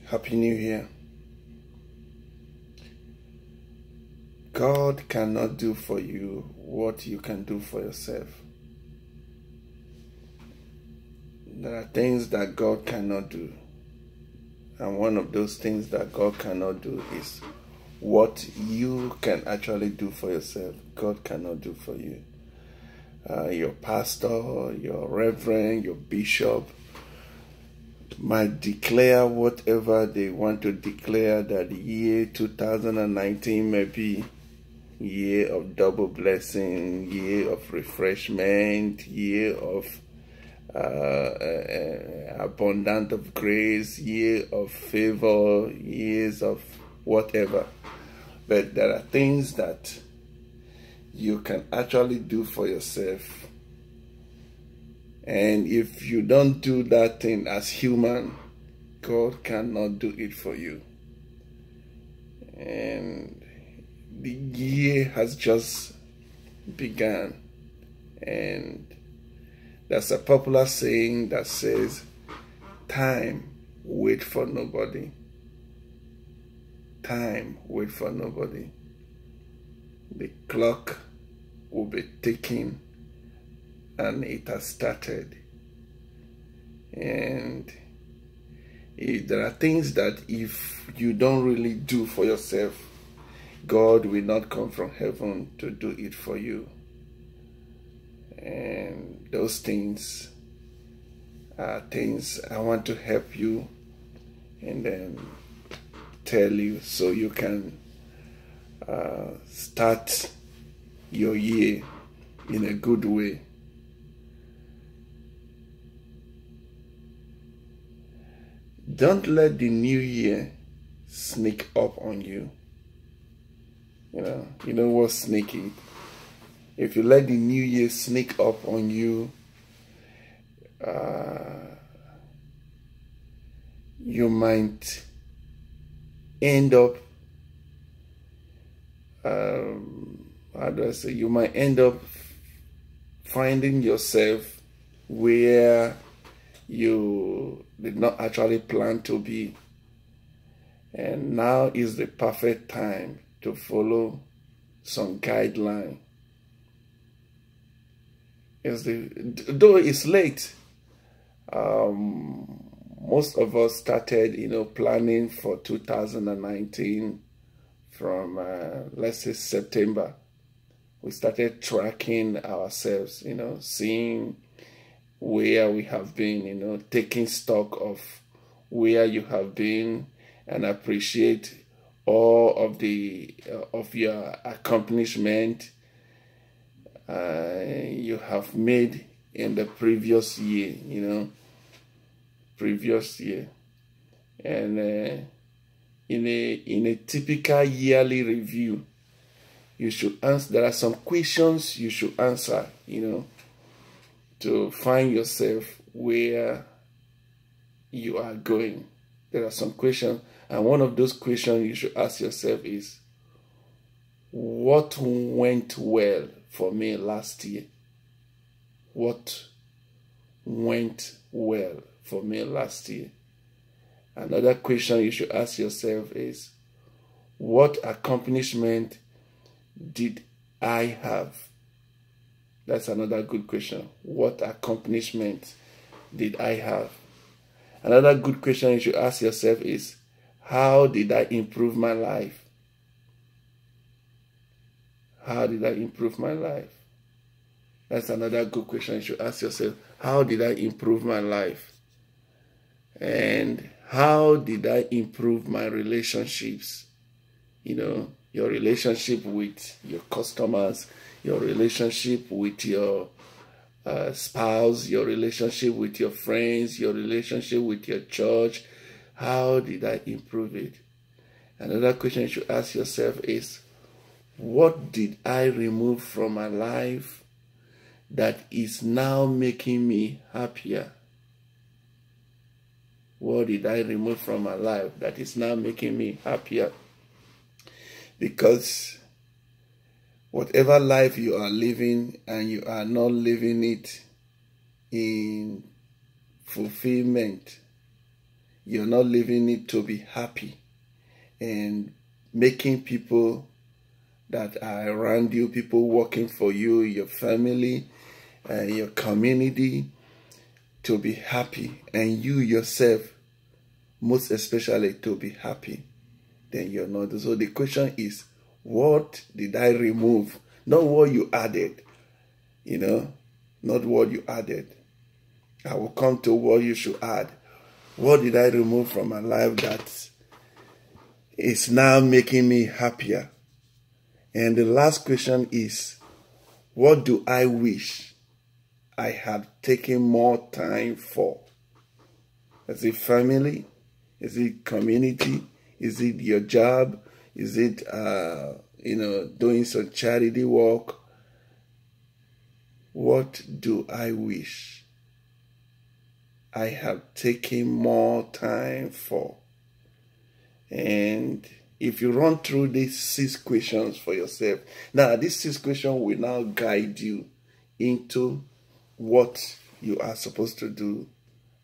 Happy New Year. God cannot do for you what you can do for yourself. There are things that God cannot do. And one of those things that God cannot do is what you can actually do for yourself. God cannot do for you. Your pastor, your reverend, your bishop might declare whatever they want to declare, that the year 2019 may be year of double blessing, year of refreshment, year of abundance of grace, year of favor, years of whatever. But there are things that you can actually do for yourself. And if you don't do that thing as human, God cannot do it for you. And the year has just begun. And there's a popular saying that says, time wait for nobody. Time wait for nobody. The clock will be ticking, and it has started. And there are things that if you don't really do for yourself, God will not come from heaven to do it for you. And those things are things I want to help you and then tell you so you can start your year in a good way. Don't let the new year sneak up on you. You know what's sneaky? If you let the new year sneak up on you, you might end up, how do I say, you might end up finding yourself where you did not actually plan to be. And now is the perfect time to follow some guideline. Though it's late, most of us started, planning for 2019 from, let's say, September. We started tracking ourselves, seeing where we have been, taking stock of where you have been, and appreciate all of your accomplishment you have made in the previous year, and in a typical yearly review, you should answer. There are some questions you should answer, to find yourself where you are going. There are some questions, and one of those questions you should ask yourself is, what went well for me last year? What went well for me last year? Another question you should ask yourself is, what accomplishment did I have? That's another good question. What accomplishment did I have? Another good question you should ask yourself is, how did I improve my life? How did I improve my life? That's another good question you should ask yourself. How did I improve my life? And how did I improve my relationships? Your relationship with your customers, your relationship with your spouse, your relationship with your friends, your relationship with your church. How did I improve it? Another question you should ask yourself is, what did I remove from my life that is now making me happier? What did I remove from my life that is now making me happier? Because whatever life you are living and you are not living it in fulfillment, You're not living it to be happy and making people that are around you, people working for you, your family, your community, to be happy, and you yourself, most especially, to be happy, then you're not. So the question is, what did I remove? Not what you added, not what you added. I will come to what you should add. What did I remove from my life that is now making me happier? And the last question is, what do I wish I had taken more time for? Is it family? Is it community? Is it your job? Is it, doing some charity work? What do I wish I have taken more time for? And if you run through these 6 questions for yourself, now these 6 questions will now guide you into what you are supposed to do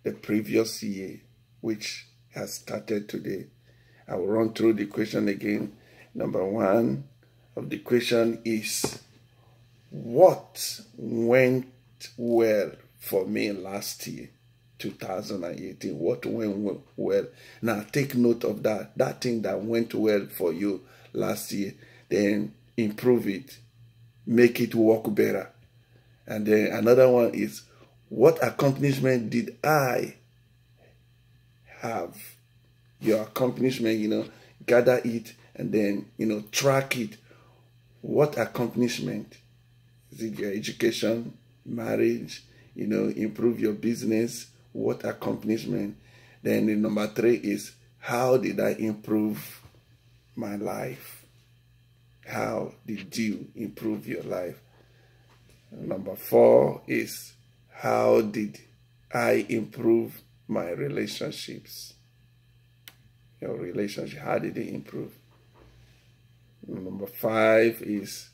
the previous year, which has started today. I will run through the question again. Number 1 of the question is, what went well for me last year, 2018? What went well? Now take note of that. That thing that went well for you last year, then improve it, make it work better. And then another one is, what accomplishment did I have? Your accomplishment, gather it and then, track it. What accomplishment? Is it your education, marriage, improve your business? What accomplishment? Then the number 3 is, how did I improve my life? How did you improve your life? Number 4 is, how did I improve my relationships? Your relationship, how did it improve? Number 5 is,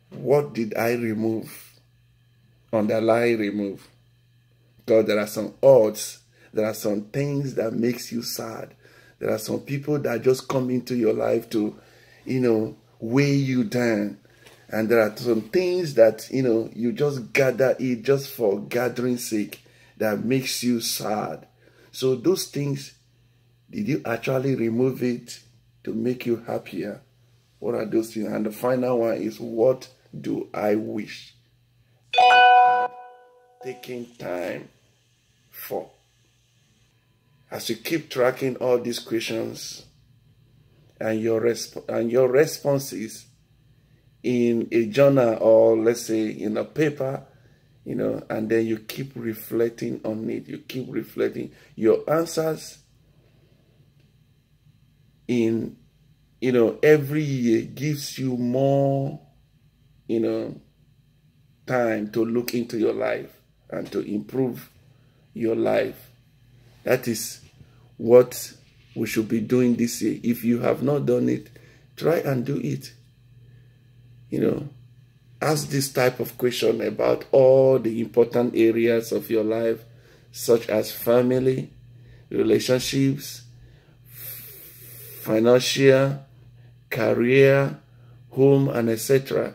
what did I remove? Underline remove. Because there are some odds, there are some things that makes you sad. There are some people that just come into your life to, weigh you down. And there are some things that, you just gather it just for gathering's sake that makes you sad. So those things, did you actually remove it to make you happier? What are those things? And the final one is, what do I wish I had taken time for? As you keep tracking all these questions and your responses in a journal, or let's say in a paper, and then you keep reflecting on it, you keep reflecting your answers in, every year gives you more, time to look into your life and to improve your life. That is what we should be doing this year. If you have not done it, try and do it. Ask this type of question about all the important areas of your life, such as family, relationships, financial, career, home, and etc.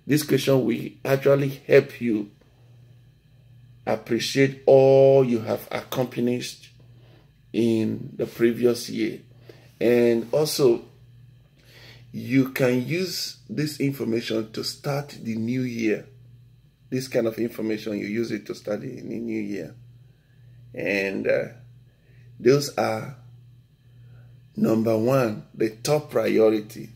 This question will actually help you appreciate all you have accomplished in the previous year. And also, you can use this information to start the new year. This kind of information, you use it to start the new year. And those are, number 1, the top priority,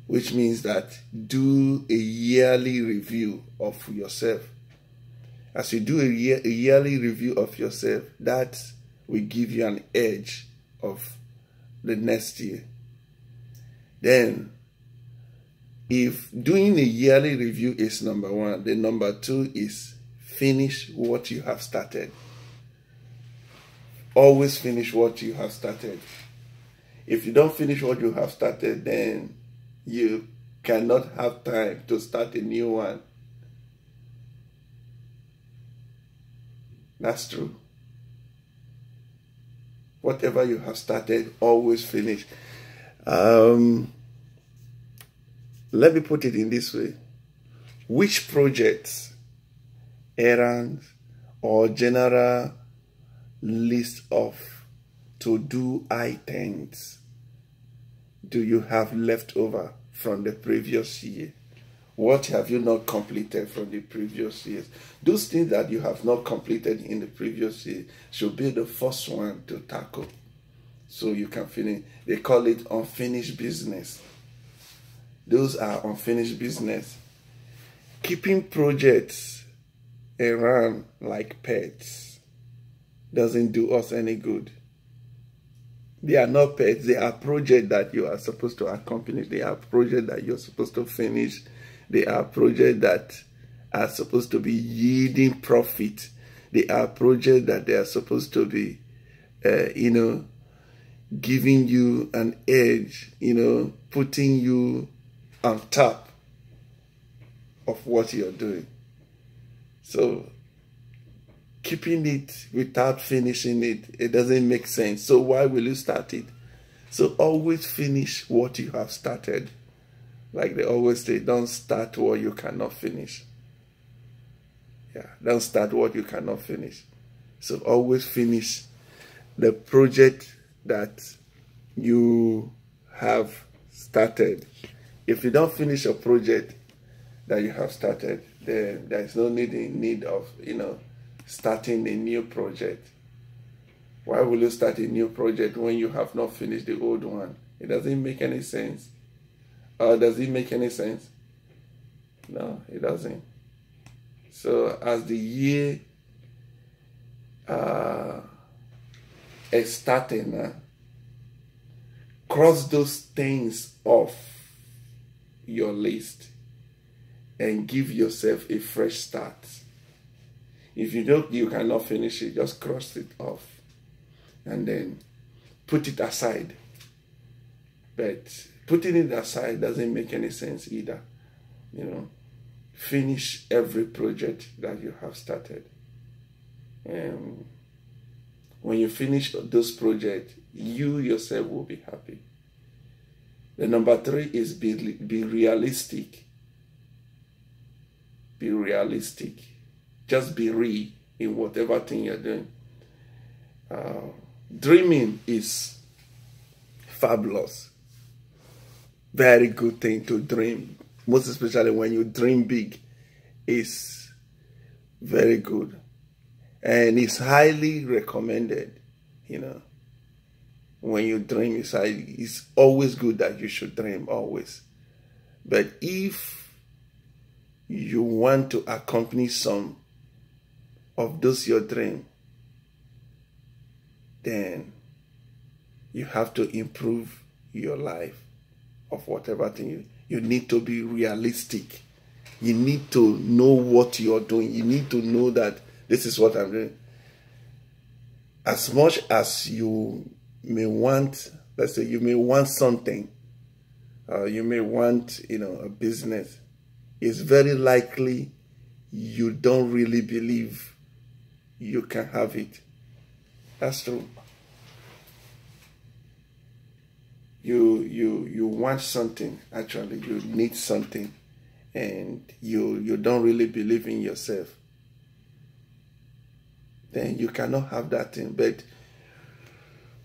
which means that do a yearly review of yourself. As you do a yearly review of yourself, that will give you an edge of the next year. Then, if doing a yearly review is number 1, then number 2 is finish what you have started. Always finish what you have started. If you don't finish what you have started, then you cannot have time to start a new one. That's true. Whatever you have started, always finish. Let me put it in this way. Which projects, errands, or general list of to-do items do you have left over from the previous year? What have you not completed from the previous years? Those things that you have not completed in the previous year should be the first one to tackle, so you can finish. They call it unfinished business. Those are unfinished business. Keeping projects around like pets doesn't do us any good. They are not pets. They are projects that you are supposed to accomplish. They are projects that you're supposed to finish. They are projects that are supposed to be yielding profit. They are projects that they are supposed to be, giving you an edge, putting you on top of what you're doing. So keeping it without finishing it, it doesn't make sense. So why will you start it? So always finish what you have started. Like they always say, don't start what you cannot finish. Yeah, don't start what you cannot finish. So always finish the project that you have started. If you don't finish a project that you have started, then there is no need of, starting a new project. Why will you start a new project when you have not finished the old one? It doesn't make any sense. Does it make any sense? No, it doesn't. So as the year is starting, cross those things off your list and give yourself a fresh start. If you cannot finish it, just cross it off and then put it aside. But putting it aside doesn't make any sense either. Finish every project that you have started. When you finish those projects, you yourself will be happy. The number 3 is be realistic. Be realistic. Just be real in whatever thing you're doing. Dreaming is fabulous. Very good thing to dream. Most especially when you dream big. It's very good. And it's highly recommended, When you dream, it's always good that you should dream, always. But if you want to accomplish some of those your dream, then you have to improve your life of whatever thing you need to be realistic. You need to know what you're doing. You need to know that this is what I'm doing. As much as you may want, let's say you may want something, you may want, a business, it's very likely you don't really believe you can have it. That's true. You want something, actually, you need something, and you don't really believe in yourself. Then you cannot have that thing. But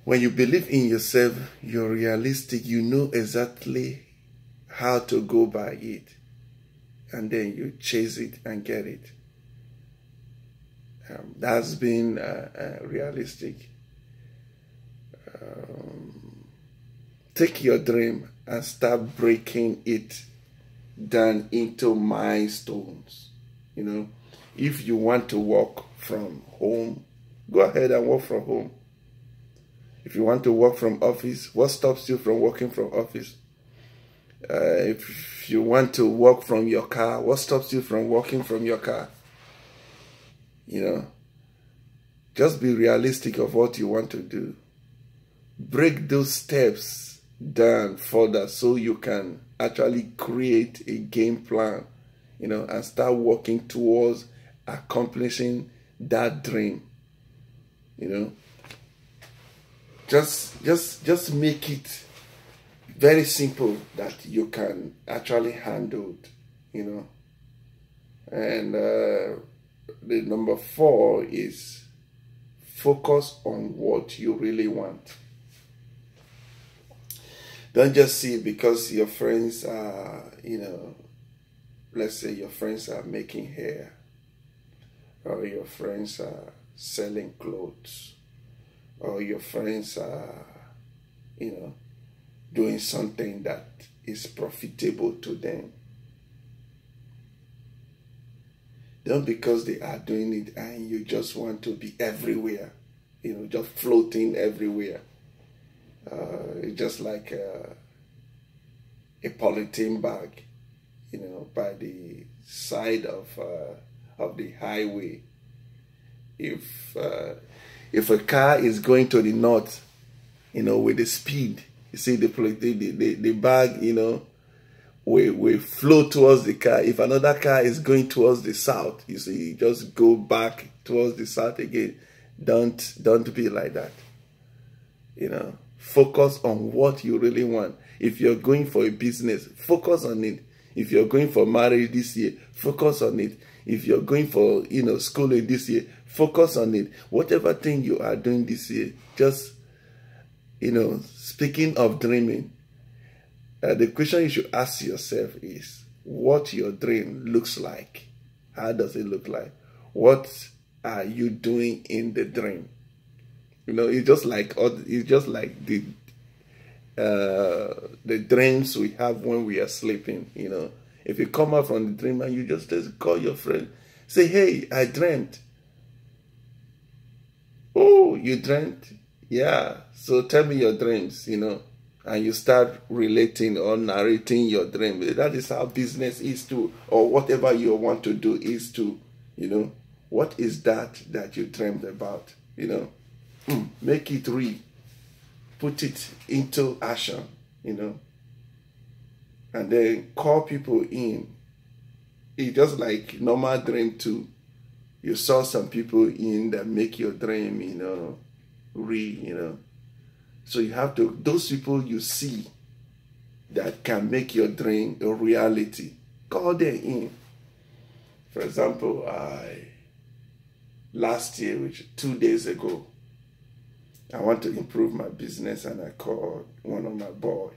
when you believe in yourself, you're realistic, you know exactly how to go by it, and then you chase it and get it. That's been realistic. Take your dream and start breaking it down into milestones. If you want to work from home, go ahead and work from home. If you want to work from office, what stops you from working from office? If you want to work from your car, what stops you from working from your car? Just be realistic of what you want to do. Break those steps down further so you can actually create a game plan, and start working towards accomplishing that dream. just make it very simple that you can actually handle it, you know. And the number 4 is focus on what you really want. Don't just see because your friends are, you know, let's say your friends are making hair, or your friends are selling clothes, or your friends are, you know, doing something that is profitable to them. Don't because they are doing it and you just want to be everywhere, you know, just floating everywhere. It's just like a polythene bag, you know, by the side of the highway. If a car is going to the north, you know, with the speed, you see the bag, you know, we flow towards the car. If another car is going towards the south, you see, you just go back towards the south again. Don't be like that, you know. Focus on what you really want. If you're going for a business, focus on it. If you're going for marriage this year, focus on it. If you're going for, you know, schooling this year, focus on it. Whatever thing you are doing this year, just, you know, speaking of dreaming, the question you should ask yourself is what your dream looks like. How does it look like? What are you doing in the dream? You know, it's just like the dreams we have when we are sleeping. You know, if you come out from the dream and you just call your friend, say, "Hey, I dreamt." "Oh, you dreamt? Yeah. So tell me your dreams." You know, and you start relating or narrating your dream. That is how business is too, or whatever you want to do is too. You know, what is that you dreamed about? You know. Make it real. Put it into action, you know. And then call people in. It's just like normal dream too. You saw some people in that make your dream, you know, real, you know. So you have to, those people you see that can make your dream a reality, call them in. For example, last year, which 2 days ago, I want to improve my business, and I called one of my boys.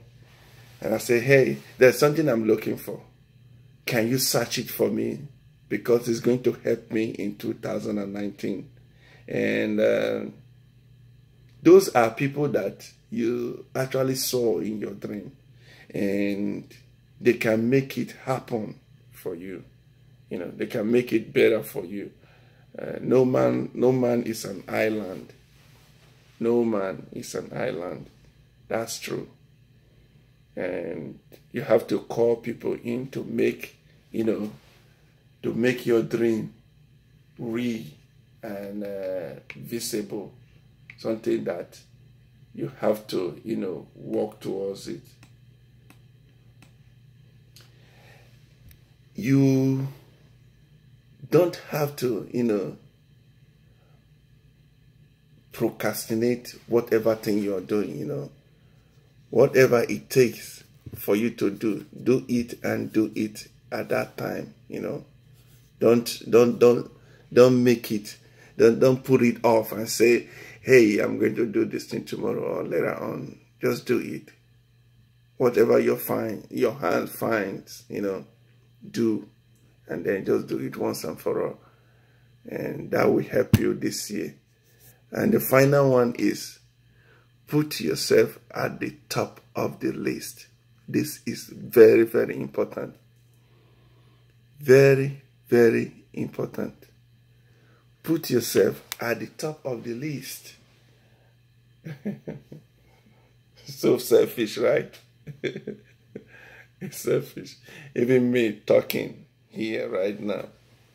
And I said, "Hey, there's something I'm looking for. Can you search it for me? Because it's going to help me in 2019. And those are people that you actually saw in your dream. And they can make it happen for you. You know, they can make it better for you. No man is an island. No man is an island. That's true. And you have to call people in to make, you know, to make your dream real and visible. Something that you have to, you know, work towards it. You don't have to, you know, procrastinate whatever thing you're doing, you know. Whatever it takes for you to do it, and do it at that time, you know. Don't make it, don't put it off and say, "Hey, I'm going to do this thing tomorrow or later on." Just do it. Whatever your hand finds, you know, do, and then just do it once and for all. And that will help you this year. And the final one is put yourself at the top of the list. This is very, very important. Very, very important. Put yourself at the top of the list. So selfish, right? It's selfish. Even me talking here right now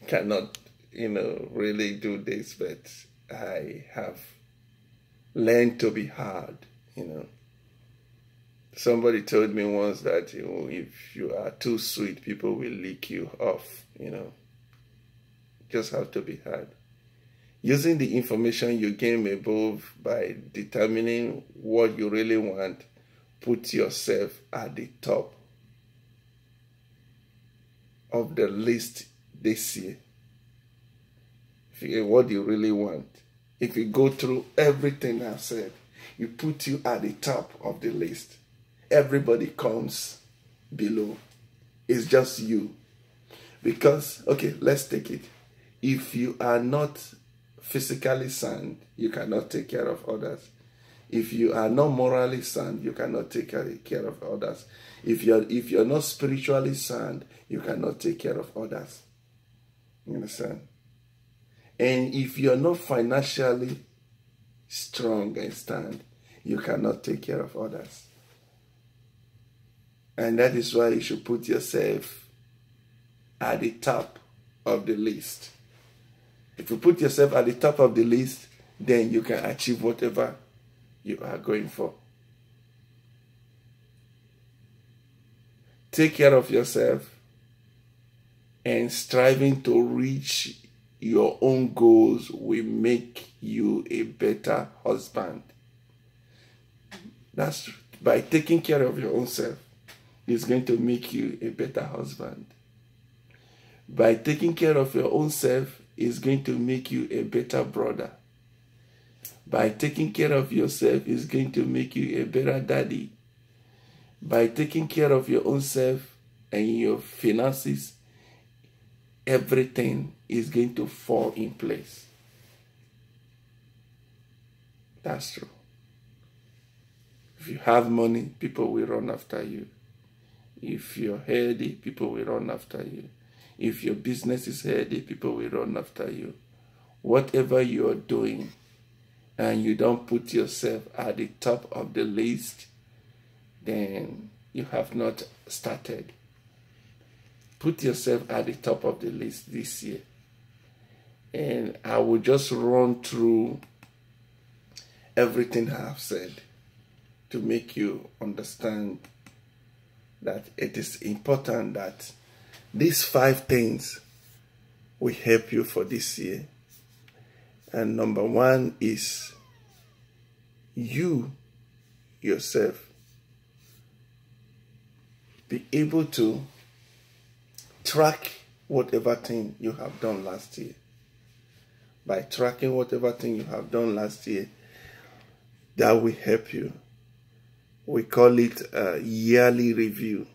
cannot, you know, really do this, but I have learned to be hard, you know. Somebody told me once that, you know, if you are too sweet, people will lick you off, you know. Just have to be hard. Using the information you gain above by determining what you really want, put yourself at the top of the list this year. What you really want. If you go through everything I've said, you put you at the top of the list. Everybody comes below. It's just you. Because, okay, let's take it. If you are not physically sound, you cannot take care of others. If you are not morally sound, you cannot take care of others. If you're not spiritually sound, you cannot take care of others. You understand? And if you're not financially strong and stand, you cannot take care of others. And that is why you should put yourself at the top of the list. If you put yourself at the top of the list, then you can achieve whatever you are going for. Take care of yourself, and striving to reach your own goals will make you a better husband. That's true. By taking care of your own self, it's going to make you a better husband. By taking care of your own self, it's going to make you a better brother. By taking care of yourself, it's going to make you a better daddy. By taking care of your own self and your finances, everything is going to fall in place. That's true. If you have money, people will run after you. If you're healthy, people will run after you. If your business is healthy, people will run after you. Whatever you're doing, and you don't put yourself at the top of the list, then you have not started. Put yourself at the top of the list this year. And I will just run through everything I have said to make you understand that it is important that these 5 things will help you for this year. And number 1 is you yourself be able to track whatever thing you have done last year. By tracking whatever thing you have done last year, that will help you. We call it a yearly review.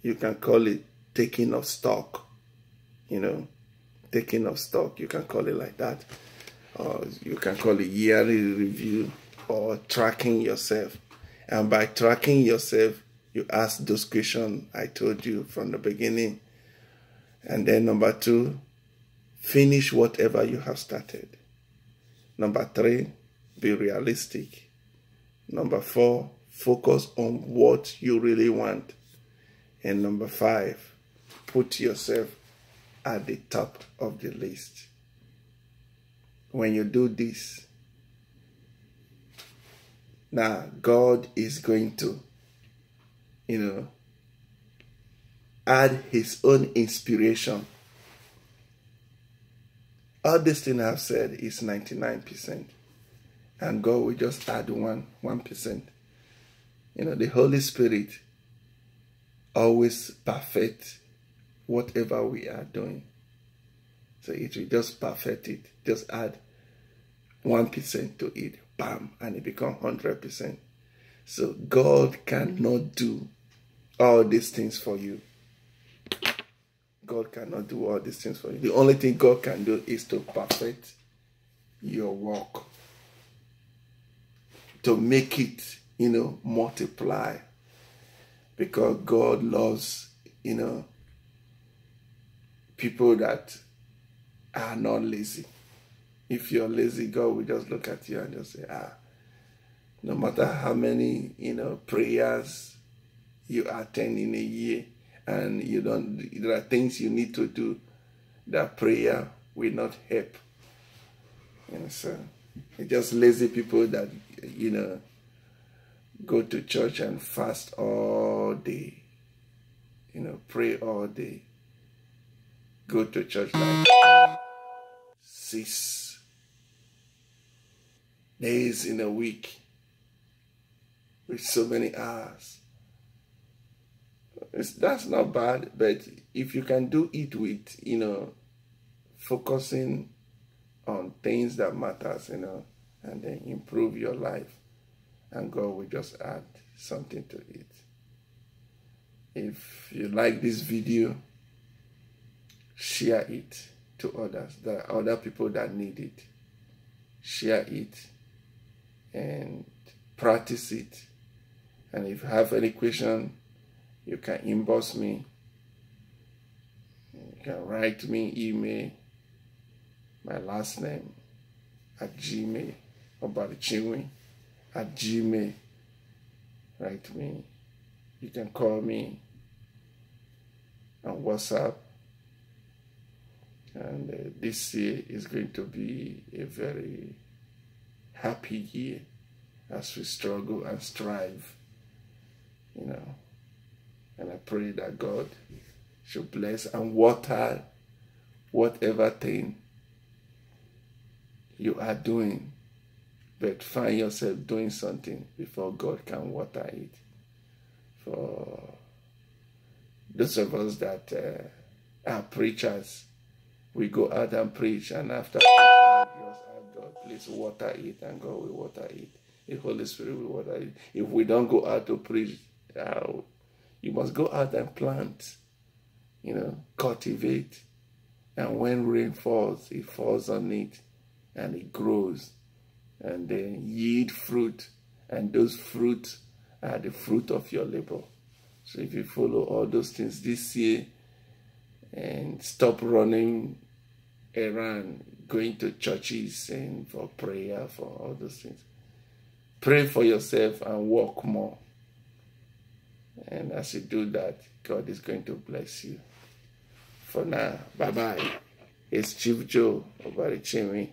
You can call it taking of stock. You know, taking of stock. You can call it like that. Or you can call it yearly review or tracking yourself. And by tracking yourself, you ask those questions I told you from the beginning. And then number 2, finish whatever you have started. Number 3, be realistic. Number 4, focus on what you really want. And number 5, put yourself at the top of the list. When you do this, now God is going to, add his own inspiration. All this thing I've said is 99%. And God will just add 1%. The Holy Spirit always perfect whatever we are doing. So it will just perfect it. Just add 1% to it. Bam. And it becomes 100%. So God cannot do all these things for you. God cannot do all these things for you. The only thing God can do is to perfect your work. To make it, multiply. Because God loves, people that are not lazy. If you're lazy, God will just look at you and just say, no matter how many, prayers you attend in a year, and there are things you need to do, that prayer will not help. So it's just lazy people that, go to church and fast all day, pray all day, go to church like 6 days in a week with so many hours. That's not bad, but if you can do it with, focusing on things that matters, and then improve your life, and God will just add something to it. If you like this video, share it to others. There are other people that need it. Share it and practice it. And if you have any question, you can inbox me. You can write me email, my last name at Gmail, Obarichinwi at Gmail. Write me. You can call me on WhatsApp. And this year is going to be a very happy year as we struggle and strive, And I pray that God should bless and water whatever thing you are doing, but find yourself doing something before God can water it. For those of us that are preachers, we go out and preach, and after we just ask God, please water it, and God will water it. The Holy Spirit will water it. If we don't go out to preach, you must go out and plant, cultivate. And when rain falls, it falls on it, and it grows, and then yield fruit. And those fruits are the fruit of your labor. So if you follow all those things this year, and stop running around, going to churches and for prayer, for all those things. Pray for yourself and work more. And as you do that, God is going to bless you. For now, bye-bye. It's Chief Joe Obarichinwi.